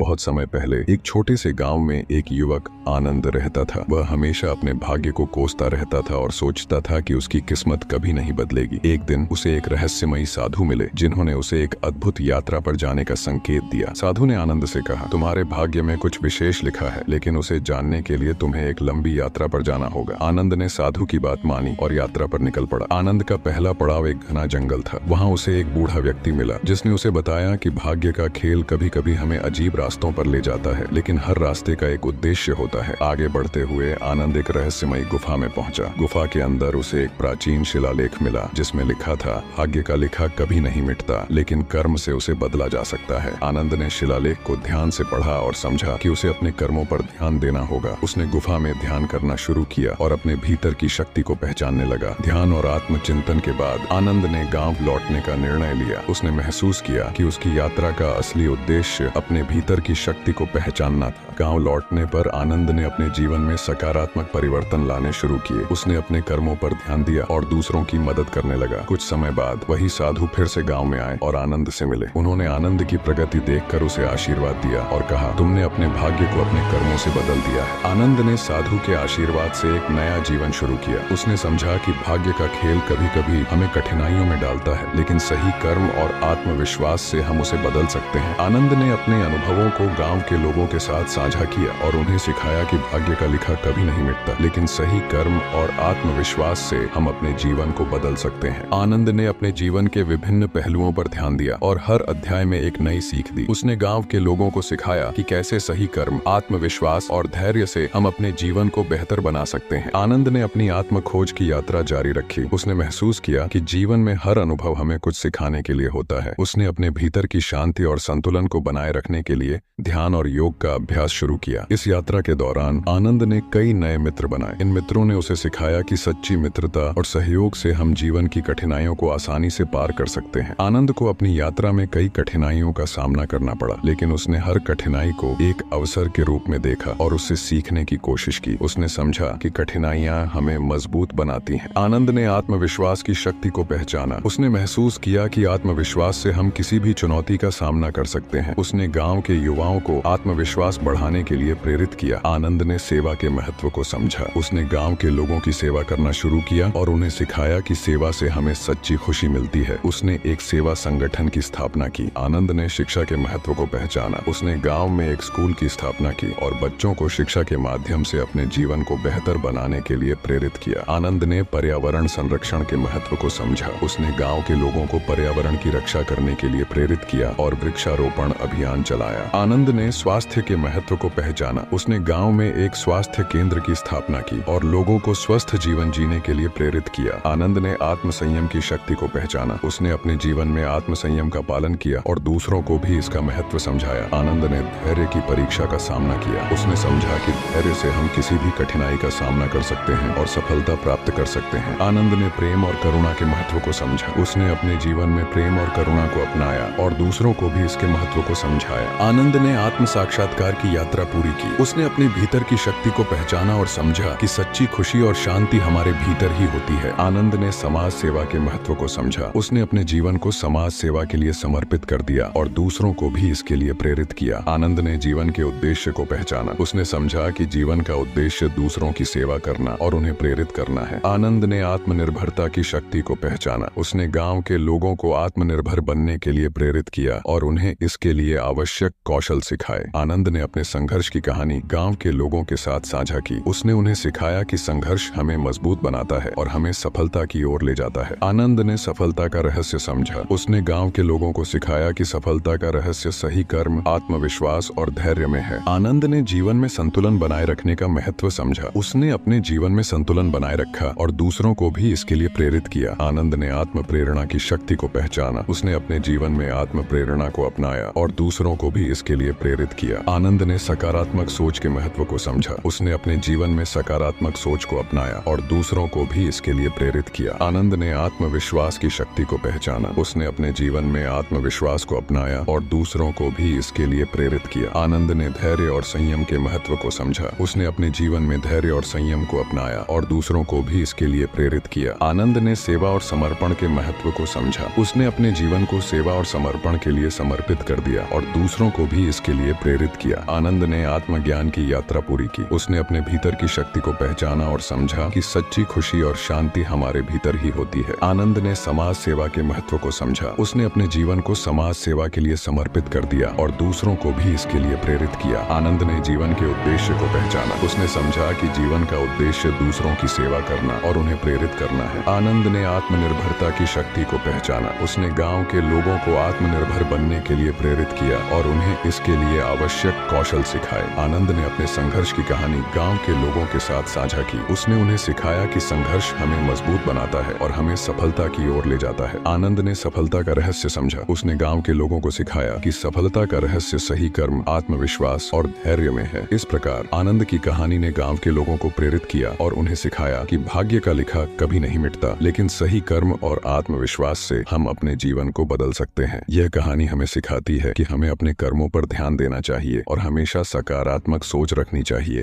बहुत समय पहले एक छोटे से गांव में एक युवक आनंद रहता था। वह हमेशा अपने भाग्य को कोसता रहता था और सोचता था कि उसकी किस्मत कभी नहीं बदलेगी। एक दिन उसे एक रहस्यमयी साधु मिले जिन्होंने उसे एक अद्भुत यात्रा पर जाने का संकेत दिया। साधु ने आनंद से कहा, तुम्हारे भाग्य में कुछ विशेष लिखा है, लेकिन उसे जानने के लिए तुम्हें एक लंबी यात्रा पर जाना होगा। आनंद ने साधु की बात मानी और यात्रा पर निकल पड़ा। आनंद का पहला पड़ाव एक घना जंगल था। वहाँ उसे एक बूढ़ा व्यक्ति मिला जिसने उसे बताया कि भाग्य का खेल कभी कभी हमें अजीब रास्तों पर ले जाता है, लेकिन हर रास्ते का एक उद्देश्य होता है। आगे बढ़ते हुए आनंद एक रहस्यमयी गुफा में पहुंचा। गुफा के अंदर उसे एक प्राचीन शिलालेख मिला जिसमें लिखा था, भाग्य का लिखा कभी नहीं मिटता, लेकिन कर्म से उसे बदला जा सकता है। आनंद ने शिलालेख को ध्यान से पढ़ा और समझा कि उसे अपने कर्मों पर ध्यान देना होगा। उसने गुफा में ध्यान करना शुरू किया और अपने भीतर की शक्ति को पहचानने लगा। ध्यान और आत्मचिंतन के बाद आनंद ने गांव लौटने का निर्णय लिया। उसने महसूस किया कि उसकी यात्रा का असली उद्देश्य अपने भीतर की शक्ति को पहचानना था। गांव लौटने पर आनंद ने अपने जीवन में सकारात्मक परिवर्तन लाने शुरू किए। उसने अपने कर्मों पर ध्यान दिया और दूसरों की मदद करने लगा। कुछ समय बाद वही साधु फिर से गांव में आए और आनंद से मिले। उन्होंने आनंद की प्रगति देखकर उसे आशीर्वाद दिया और कहा, तुमने अपने भाग्य को अपने कर्मों से बदल दिया है। आनंद ने साधु के आशीर्वाद से एक नया जीवन शुरू किया। उसने समझा कि भाग्य का खेल कभी कभी हमें कठिनाइयों में डालता है, लेकिन सही कर्म और आत्मविश्वास से हम उसे बदल सकते हैं। आनंद ने अपने अनुभवों को गांव के लोगों के साथ साझा किया और उन्हें सिखाया कि भाग्य का लिखा कभी नहीं मिटता, लेकिन सही कर्म और आत्मविश्वास से हम अपने जीवन को बदल सकते हैं। आनंद ने अपने जीवन के विभिन्न पहलुओं पर ध्यान दिया और हर अध्याय में एक नई सीख दी। उसने गांव के लोगों को सिखाया कि कैसे सही कर्म, आत्मविश्वास और धैर्य से हम अपने जीवन को बेहतर बना सकते हैं। आनंद ने अपनी आत्म खोज की यात्रा जारी रखी। उसने महसूस किया कि जीवन में हर अनुभव हमें कुछ सिखाने के लिए होता है। उसने अपने भीतर की शांति और संतुलन को बनाए रखने के लिए ध्यान और योग का अभ्यास शुरू किया। इस यात्रा के दौरान आनंद ने कई नए मित्र बनाए। इन मित्रों ने उसे सिखाया कि सच्ची मित्रता और सहयोग से हम जीवन की कठिनाइयों को आसानी से पार कर सकते हैं। आनंद को अपनी यात्रा में कई कठिनाइयों का सामना करना पड़ा, लेकिन उसने हर कठिनाई को एक अवसर के रूप में देखा और उससे सीखने की कोशिश की। उसने समझा कि कठिनाइयां हमें मजबूत बनाती हैं। आनंद ने आत्मविश्वास की शक्ति को पहचाना। उसने महसूस किया कि आत्मविश्वास से हम किसी भी चुनौती का सामना कर सकते हैं। उसने गांव के युवाओं को आत्मविश्वास बढ़ाने के लिए प्रेरित किया। आनंद ने सेवा के महत्व को समझा। उसने गांव के लोगों की सेवा करना शुरू किया और उन्हें सिखाया कि सेवा से हमें सच्ची खुशी मिलती है। उसने एक सेवा संगठन की स्थापना की। आनंद ने शिक्षा के महत्व को पहचाना। उसने गांव में एक स्कूल की स्थापना की और बच्चों को शिक्षा के माध्यम से अपने जीवन को बेहतर बनाने के लिए प्रेरित किया। आनंद ने पर्यावरण संरक्षण के महत्व को समझा। उसने गांव के लोगों को पर्यावरण की रक्षा करने के लिए प्रेरित किया और वृक्षारोपण अभियान चलाया। आनंद ने स्वास्थ्य के महत्व को पहचाना। उसने गांव में एक स्वास्थ्य केंद्र की स्थापना की और लोगों को स्वस्थ जीवन जीने के लिए प्रेरित किया। आनंद ने आत्मसंयम की शक्ति को पहचाना। उसने अपने जीवन में आत्मसंयम का पालन किया और दूसरों को भी इसका महत्व समझाया। आनंद ने धैर्य की परीक्षा का सामना किया। उसने समझा कि धैर्य से हम किसी भी कठिनाई का सामना कर सकते हैं और सफलता प्राप्त कर सकते हैं। आनंद ने प्रेम और करुणा के महत्व को समझा। उसने अपने जीवन में प्रेम और करुणा को अपनाया और दूसरों को भी इसके महत्व को समझाया। आनंद ने आत्म साक्षात्कार की यात्रा पूरी की। उसने अपने भीतर की शक्ति को पहचाना और समझा कि सच्ची खुशी और शांति हमारे भीतर ही होती है। आनंद ने समाज सेवा के महत्व को समझा। उसने अपने जीवन को समाज सेवा के लिए समर्पित कर दिया और दूसरों को भी इसके लिए प्रेरित किया। आनंद ने जीवन के उद्देश्य को पहचाना। उसने समझा कि जीवन का उद्देश्य दूसरों की सेवा करना और उन्हें प्रेरित करना है। आनंद ने आत्मनिर्भरता की शक्ति को पहचाना। उसने गांव के लोगों को आत्मनिर्भर बनने के लिए प्रेरित किया और उन्हें इसके लिए आवश्यक कौशल सिखाए। आनंद ने अपने संघर्ष की कहानी गांव के लोगों के साथ साझा की। उसने उन्हें सिखाया कि संघर्ष हमें मजबूत बनाता है और हमें सफलता की ओर ले जाता है। आनंद ने सफलता का रहस्य समझा। उसने गांव के लोगों को सिखाया कि सफलता का रहस्य सही कर्म, आत्मविश्वास और धैर्य में है। आनंद ने जीवन में संतुलन बनाए रखने का महत्व समझा। उसने अपने जीवन में संतुलन बनाए रखा और दूसरों को भी इसके लिए प्रेरित किया। आनंद ने आत्म प्रेरणा की शक्ति को पहचाना। उसने अपने जीवन में आत्म प्रेरणा को अपनाया और दूसरों को भी इसके लिए प्रेरित किया। आनंद ने सकारात्मक सोच के महत्व को समझा। उसने अपने जीवन में सकारात्मक सोच को अपनाया और दूसरों को भी इसके लिए प्रेरित किया। आनंद ने आत्मविश्वास की शक्ति को पहचाना। उसने अपने जीवन में आत्मविश्वास को अपनाया और दूसरों को भी इसके लिए प्रेरित किया। आनंद ने धैर्य और संयम के महत्व को समझा। उसने अपने जीवन में धैर्य और संयम को अपनाया और दूसरों को भी इसके लिए प्रेरित किया। आनंद ने सेवा और समर्पण के महत्व को समझा। उसने अपने जीवन को सेवा और समर्पण के लिए समर्पित कर दिया और दूसरों को भी इसके लिए प्रेरित किया। आनंद ने आत्मज्ञान की यात्रा पूरी की। उसने अपने भीतर की शक्ति को पहचाना और समझा कि सच्ची खुशी और शांति हमारे भीतर ही होती है। आनंद ने समाज सेवा के महत्व को समझा। उसने अपने जीवन को समाज सेवा के लिए समर्पित कर दिया और दूसरों को भी इसके लिए प्रेरित किया। आनंद ने जीवन के उद्देश्य को पहचाना। उसने समझा कि जीवन का उद्देश्य दूसरों की सेवा करना और उन्हें प्रेरित करना है। आनंद ने आत्मनिर्भरता की शक्ति को पहचाना। उसने गांव के लोगों को आत्मनिर्भर बनने के लिए प्रेरित किया और उन्हें इसके लिए आवश्यक कौशल सिखाए। आनंद ने अपने संघर्ष की कहानी गांव के लोगों के साथ साझा की। उसने उन्हें सिखाया कि संघर्ष हमें मजबूत बनाता है और हमें सफलता की ओर ले जाता है। आनंद ने सफलता का रहस्य समझा। उसने गांव के लोगों को सिखाया कि सफलता का रहस्य सही कर्म, आत्मविश्वास और धैर्य में है। इस प्रकार आनंद की कहानी ने गांव के लोगों को प्रेरित किया और उन्हें सिखाया कि भाग्य का लिखा कभी नहीं मिटता, लेकिन सही कर्म और आत्मविश्वास से हम अपने जीवन को बदल सकते हैं। यह कहानी हमें सिखाती है कि हमें अपने कर्मों पर ध्यान देना चाहिए और हमेशा सकारात्मक सोच रखनी चाहिए।